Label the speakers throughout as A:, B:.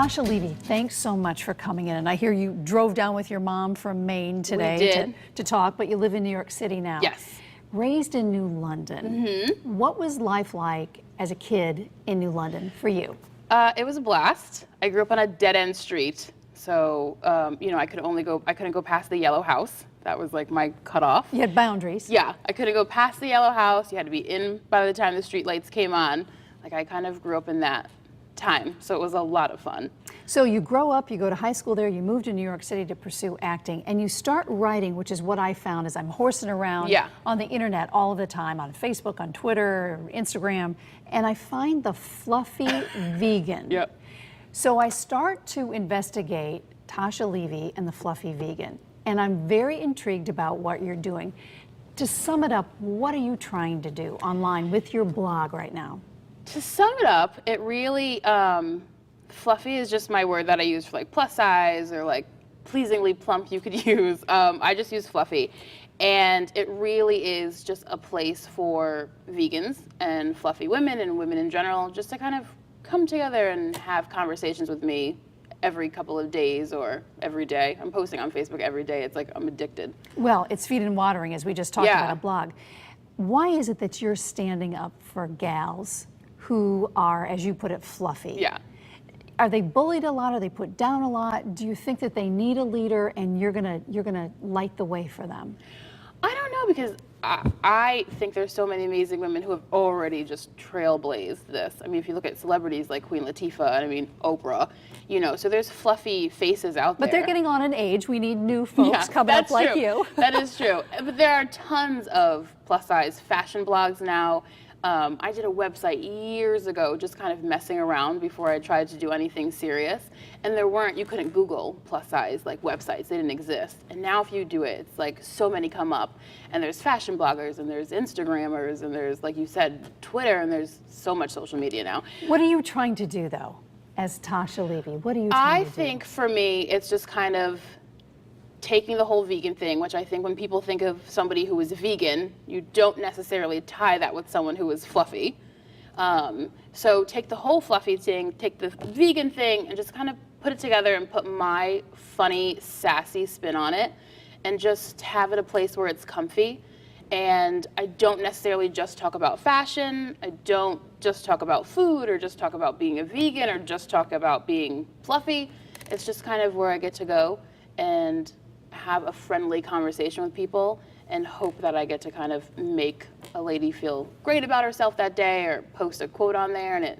A: Tashia Levy, thanks so much for coming in. And I hear you drove down with your mom from Maine today to talk, but you live in New York City now.
B: Yes.
A: Raised in New London. What was life like as a kid in New London for you?
B: It was a blast. I grew up on a dead-end street, so you know, I couldn't go past the yellow house. That was like my cutoff.
A: You had boundaries.
B: Yeah, I couldn't go past the yellow house. You had to be in by the time the street lights came on. Like, I kind of grew up in that time, so it was a lot of fun.
A: So you grow up, you go to high school there, you move to New York City to pursue acting, and you start writing, which is what I found as I'm horsing around on the internet all of the time, on Facebook, on Twitter, Instagram, and I find the fluffy vegan.
B: Yep.
A: So I start to investigate Tashia Levy and the fluffy vegan, and I'm very intrigued about what you're doing. To sum it up, what are you trying to do online with your blog right now?
B: To sum it up, it really, fluffy is just my word that I use for like plus size or like pleasingly plump you could use. I just use fluffy. And it really is just a place for vegans and fluffy women and women in general just to kind of come together and have conversations with me every couple of days or every day. I'm posting on Facebook every day. It's like I'm addicted.
A: Well, it's feed and watering, as we just talked about a blog. Why is it that you're standing up for gals who are, as you put it, fluffy?
B: Yeah.
A: Are they bullied a lot? Are they put down a lot? Do you think that they need a leader and you're gonna light the way for them?
B: I don't know, because I think there's so many amazing women who have already just trailblazed this. I mean, if you look at celebrities like Queen Latifah, and I mean Oprah, you know, so there's fluffy faces out there.
A: But they're getting on in age. We need new folks coming up like you.
B: That is true. But there are tons of plus size fashion blogs now. I did a website years ago just kind of messing around before I tried to do anything serious. And you couldn't Google plus size like websites, they didn't exist. And now if you do it, it's like so many come up. And there's fashion bloggers and there's Instagrammers and there's, like you said, Twitter, and there's so much social media now.
A: What are you trying to do though, as Tashia Levy? What are you trying to do?
B: I think for me, it's just kind of taking the whole vegan thing, which I think when people think of somebody who is vegan, you don't necessarily tie that with someone who is fluffy. So take the whole fluffy thing, take the vegan thing, and just kind of put it together and put my funny, sassy spin on it, and just have it a place where it's comfy. And I don't necessarily just talk about fashion. I don't just talk about food or just talk about being a vegan or just talk about being fluffy. It's just kind of where I get to go and have a friendly conversation with people and hope that I get to kind of make a lady feel great about herself that day or post a quote on there and it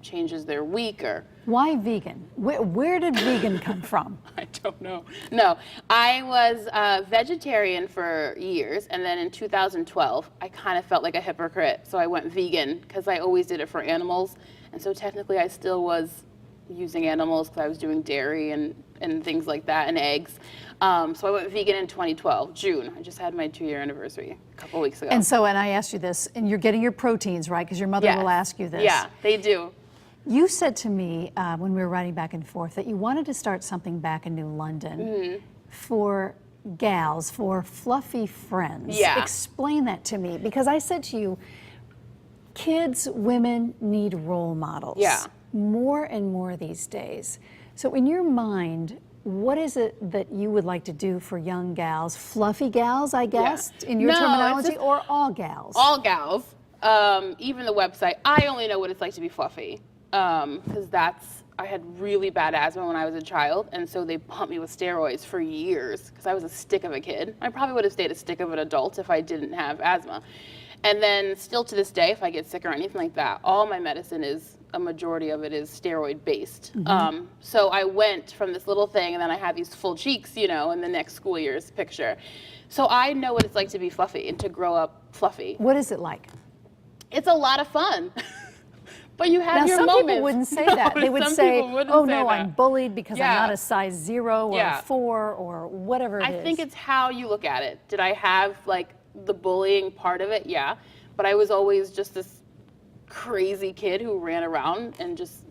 B: changes their week. Or
A: why vegan? Where did vegan come from?
B: I don't know. No, I was vegetarian for years, and then in 2012 I kind of felt like a hypocrite, so I went vegan because I always did it for animals, and so technically I still was using animals because I was doing dairy and things like that, and eggs. So I went vegan in 2012, June. I just had my 2-year anniversary a couple weeks ago.
A: And I asked you this, and you're getting your proteins, right? Because your mother will ask you this.
B: Yeah, they do.
A: You said to me when we were writing back and forth that you wanted to start something back in New London for gals, for fluffy friends.
B: Yeah.
A: Explain that to me, because I said to you, kids, women need role models.
B: Yeah.
A: More and more these days. So in your mind, what is it that you would like to do for young gals, fluffy gals, I guess, in your terminology, or all gals?
B: All gals. Even the website, I only know what it's like to be fluffy, because I had really bad asthma when I was a child, and so they pumped me with steroids for years because I was a stick of a kid. I probably would have stayed a stick of an adult if I didn't have asthma. And then still to this day, if I get sick or anything like that, all my medicine a majority of it is steroid based. So I went from this little thing, and then I had these full cheeks, you know, in the next school year's picture. So I know what it's like to be fluffy and to grow up fluffy.
A: What is it like?
B: It's a lot of fun. But you have your
A: some
B: moments.
A: People wouldn't say that. They would say, oh no, I'm bullied because I'm not a size 0 or a 4 or whatever it is.
B: I think it's how you look at it. Did I have like the bullying part of it? Yeah. But I was always just this crazy kid who ran around and just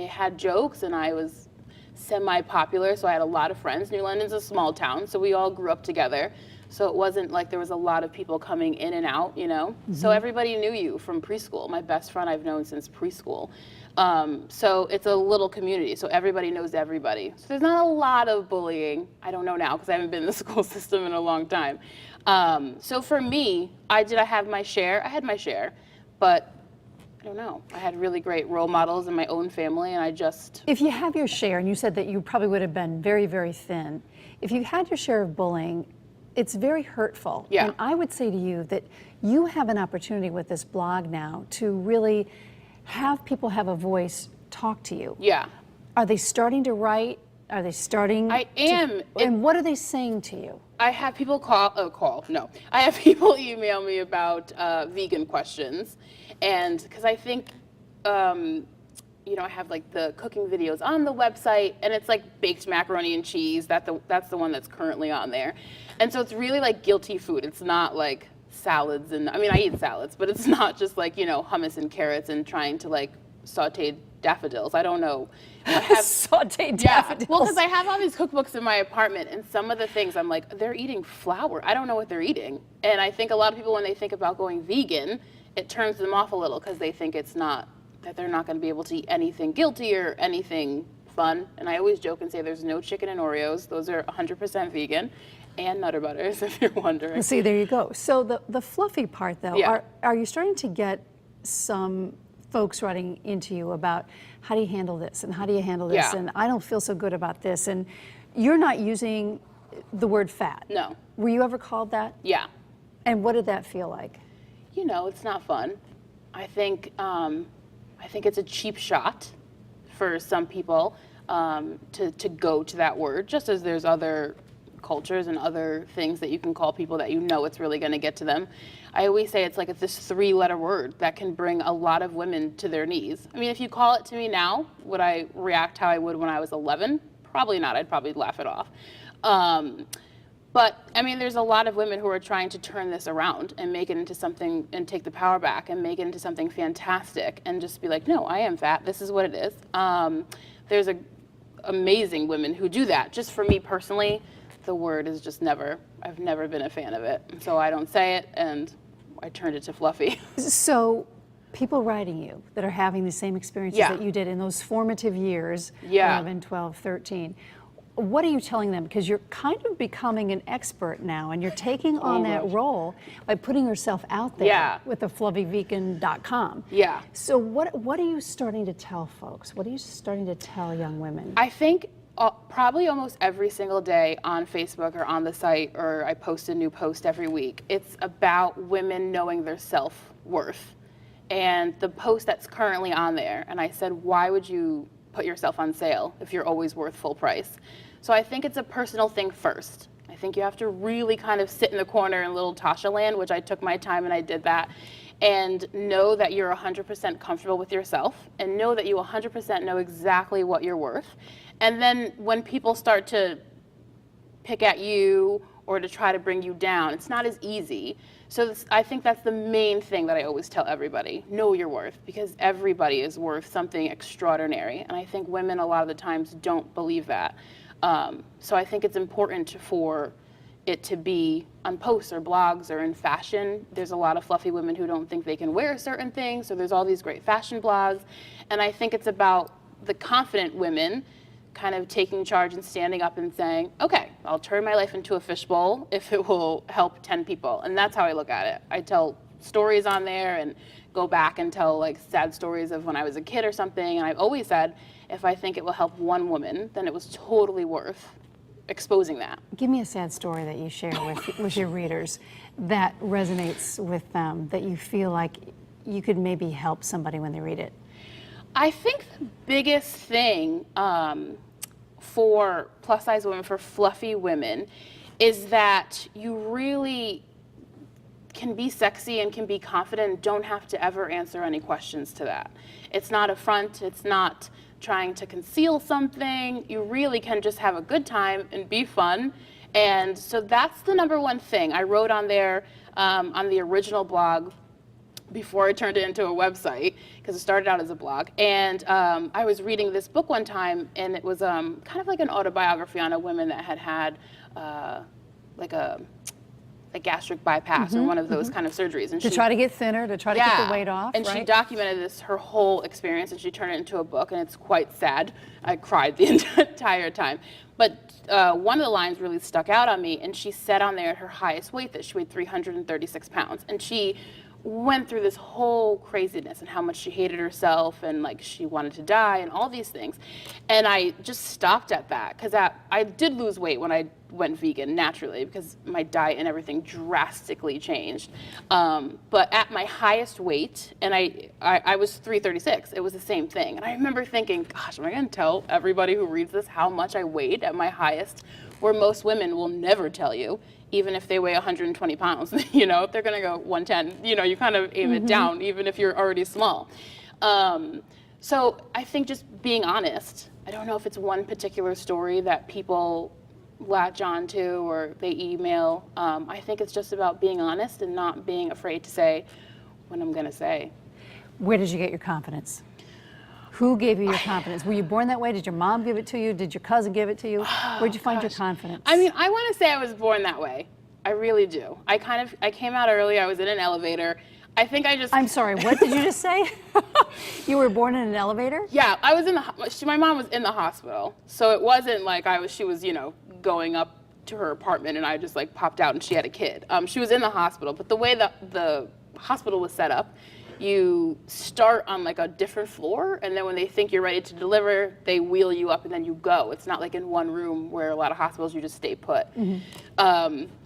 B: had jokes, and I was semi-popular, so I had a lot of friends. New London's a small town, so we all grew up together. So it wasn't like there was a lot of people coming in and out, you know? So everybody knew you from preschool. My best friend I've known since preschool. So it's a little community, so everybody knows everybody. So there's not a lot of bullying. I don't know now because I haven't been in the school system in a long time. So for me, I have my share. I had my share, but I don't know. I had really great role models in my own family, and I just...
A: If you have your share, and you said that you probably would have been very, very thin, if you had your share of bullying, it's very hurtful.
B: Yeah.
A: And I would say to you that you have an opportunity with this blog now to really have people have a voice talk to you.
B: Yeah.
A: Are they starting to write? Are they starting?
B: I am.
A: And what are they saying to you?
B: I have people I have people email me about vegan questions. And because I think, you know, I have like the cooking videos on the website, and it's like baked macaroni and cheese. That's the one that's currently on there. And so it's really like guilty food. It's not like salads, and I mean, I eat salads, but it's not just like, you know, hummus and carrots and trying to like saute daffodils. I don't know. I have
A: sauteed daffodils.
B: Well, because I have all these cookbooks in my apartment, and some of the things I'm like, they're eating flour. I don't know what they're eating. And I think a lot of people, when they think about going vegan, it turns them off a little because they think it's not, that they're not going to be able to eat anything guilty or anything fun. And I always joke and say there's no chicken in Oreos. Those are 100% vegan. And Nutter Butters, if you're wondering.
A: See, there you go. So the fluffy part, though,
B: Yeah.
A: are you starting to get some folks writing into you about how do you handle this and how do you handle this,
B: Yeah.
A: and I don't feel so good about this, and you're not using the word fat?
B: No.
A: Were you ever called that?
B: Yeah.
A: And what did that feel like?
B: You know, it's not fun. I think it's a cheap shot for some people to go to that word, just as there's other cultures and other things that you can call people that you know it's really going to get to them. I always say it's like this 3-letter word that can bring a lot of women to their knees. I mean, if you call it to me now, would I react how I would when I was 11? Probably not. I'd probably laugh it off. But I mean, there's a lot of women who are trying to turn this around and make it into something, and take the power back and make it into something fantastic, and just be like, no, I am fat. This is what it is. There's amazing women who do that. Just for me personally, the word is just I've never been a fan of it. So I don't say it, and I turned it to fluffy.
A: So people writing you that are having the same experiences
B: Yeah.
A: that you did in those formative years,
B: Yeah.
A: 11, 12, 13, what are you telling them? Because you're kind of becoming an expert now, and you're taking on that role by putting yourself out there
B: Yeah.
A: with the fluffyvegan.com.
B: Yeah.
A: So what are you starting to tell folks? What are you starting to tell young women?
B: I think probably almost every single day on Facebook or on the site, or I post a new post every week, it's about women knowing their self-worth. And the post that's currently on there, and I said, why would you put yourself on sale if you're always worth full price? So I think it's a personal thing first. I think you have to really kind of sit in the corner in little Tasha land, which I took my time and I did that, and know that you're 100% comfortable with yourself, and know that you 100% know exactly what you're worth. And then when people start to pick at you or to try to bring you down, it's not as easy. So I think that's the main thing that I always tell everybody. Know your worth, because everybody is worth something extraordinary. And I think women a lot of the times don't believe that. So I think it's important for it to be on posts or blogs or in fashion. There's a lot of fluffy women who don't think they can wear certain things, so there's all these great fashion blogs. And I think it's about the confident women kind of taking charge and standing up and saying, okay, I'll turn my life into a fishbowl if it will help 10 people. And that's how I look at it. I tell stories on there and go back and tell like sad stories of when I was a kid or something. And I've always said, if I think it will help one woman, then it was totally worth exposing that.
A: Give me a sad story that you share with your readers that resonates with them, that you feel like you could maybe help somebody when they read it.
B: I think the biggest thing for plus size women, for fluffy women, is that you really can be sexy and can be confident and don't have to ever answer any questions to that. It's not a front, it's not trying to conceal something. You really can just have a good time and be fun. And so that's the #1 thing. I wrote on there on the original blog before I turned it into a website, because it started out as a blog. And I was reading this book one time, and it was kind of like an autobiography on a woman that had like a a gastric bypass or one of those kind of surgeries. And
A: to try to get thinner, to try to get the weight off,
B: and
A: right?
B: she documented this, her whole experience, and she turned it into a book, and it's quite sad. I cried the entire time. But one of the lines really stuck out on me, and she said on there at her highest weight that she weighed 336 pounds. And she went through this whole craziness and how much she hated herself and like she wanted to die and all these things. And I just stopped at that because I did lose weight when I went vegan naturally because my diet and everything drastically changed. But at my highest weight, and I was 336, it was the same thing. And I remember thinking, gosh, am I going to tell everybody who reads this how much I weighed at my highest, where most women will never tell you, even if they weigh 120 pounds, you know, if they're gonna go 110, you know, you kind of aim it down, even if you're already small. So I think just being honest, I don't know if it's one particular story that people latch on to or they email. I think it's just about being honest and not being afraid to say what I'm gonna say.
A: Where did you get your confidence? Who gave you your confidence? Were you born that way? Did your mom give it to you? Did your cousin give it to you? Where'd you find your confidence?
B: I mean, I want to say I was born that way. I really do. I came out early. I was in an elevator. I think I just...
A: I'm sorry, what did you just say? You were born in an elevator?
B: Yeah, I was in the... My mom was in the hospital. So it wasn't like she was, you know, going up to her apartment and I just like popped out and she had a kid. She was in the hospital. But the way that the hospital was set up, you start on like a different floor, and then when they think you're ready to deliver, they wheel you up and then you go. It's not like in one room where a lot of hospitals you just stay put.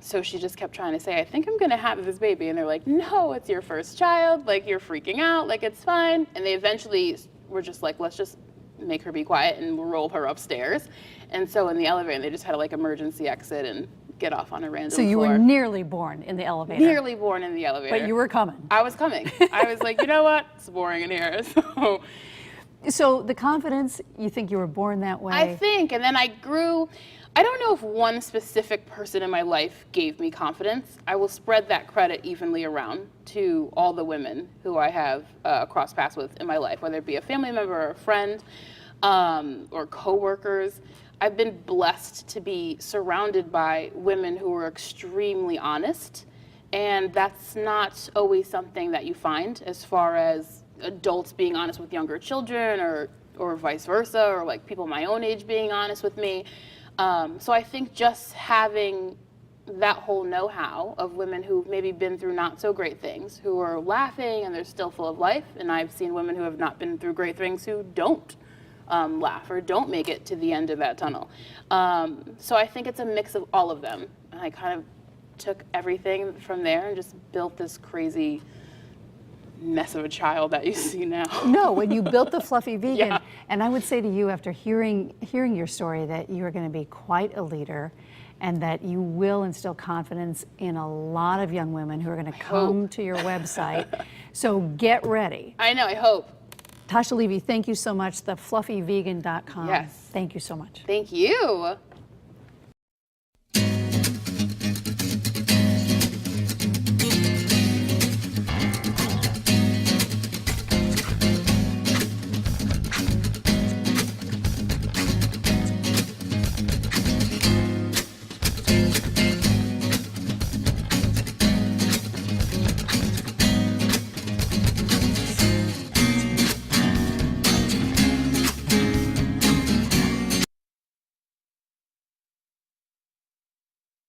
B: So she just kept trying to say, I think I'm gonna have this baby. And they're like, no, it's your first child. Like, you're freaking out, like it's fine. And they eventually were just like, let's just make her be quiet and we'll roll her upstairs. And so in the elevator, they just had a like emergency exit and get off on a random floor.
A: So you were nearly born in the elevator.
B: Nearly born in the elevator.
A: But you were coming.
B: I was coming. I was like, you know what? It's boring in here.
A: So the confidence, you think you were born that way?
B: I think, and then I grew. I don't know if one specific person in my life gave me confidence. I will spread that credit evenly around to all the women who I have crossed paths with in my life, whether it be a family member or a friend or coworkers. I've been blessed to be surrounded by women who are extremely honest, and that's not always something that you find as far as adults being honest with younger children or vice versa, or like people my own age being honest with me. So I think just having that whole know-how of women who've maybe been through not so great things, who are laughing and they're still full of life, and I've seen women who have not been through great things who don't laugh or don't make it to the end of that tunnel. So I think it's a mix of all of them. And I kind of took everything from there and just built this crazy mess of a child that you see now.
A: No, when you built the Fluffy Vegan,
B: Yeah.
A: and I would say to you after hearing your story that you are going to be quite a leader and that you will instill confidence in a lot of young women who are going to come to your website. So get ready.
B: I know, I hope.
A: Tashia Levy, thank you so much. TheFluffyVegan.com.
B: Yes.
A: Thank you so much.
B: Thank you.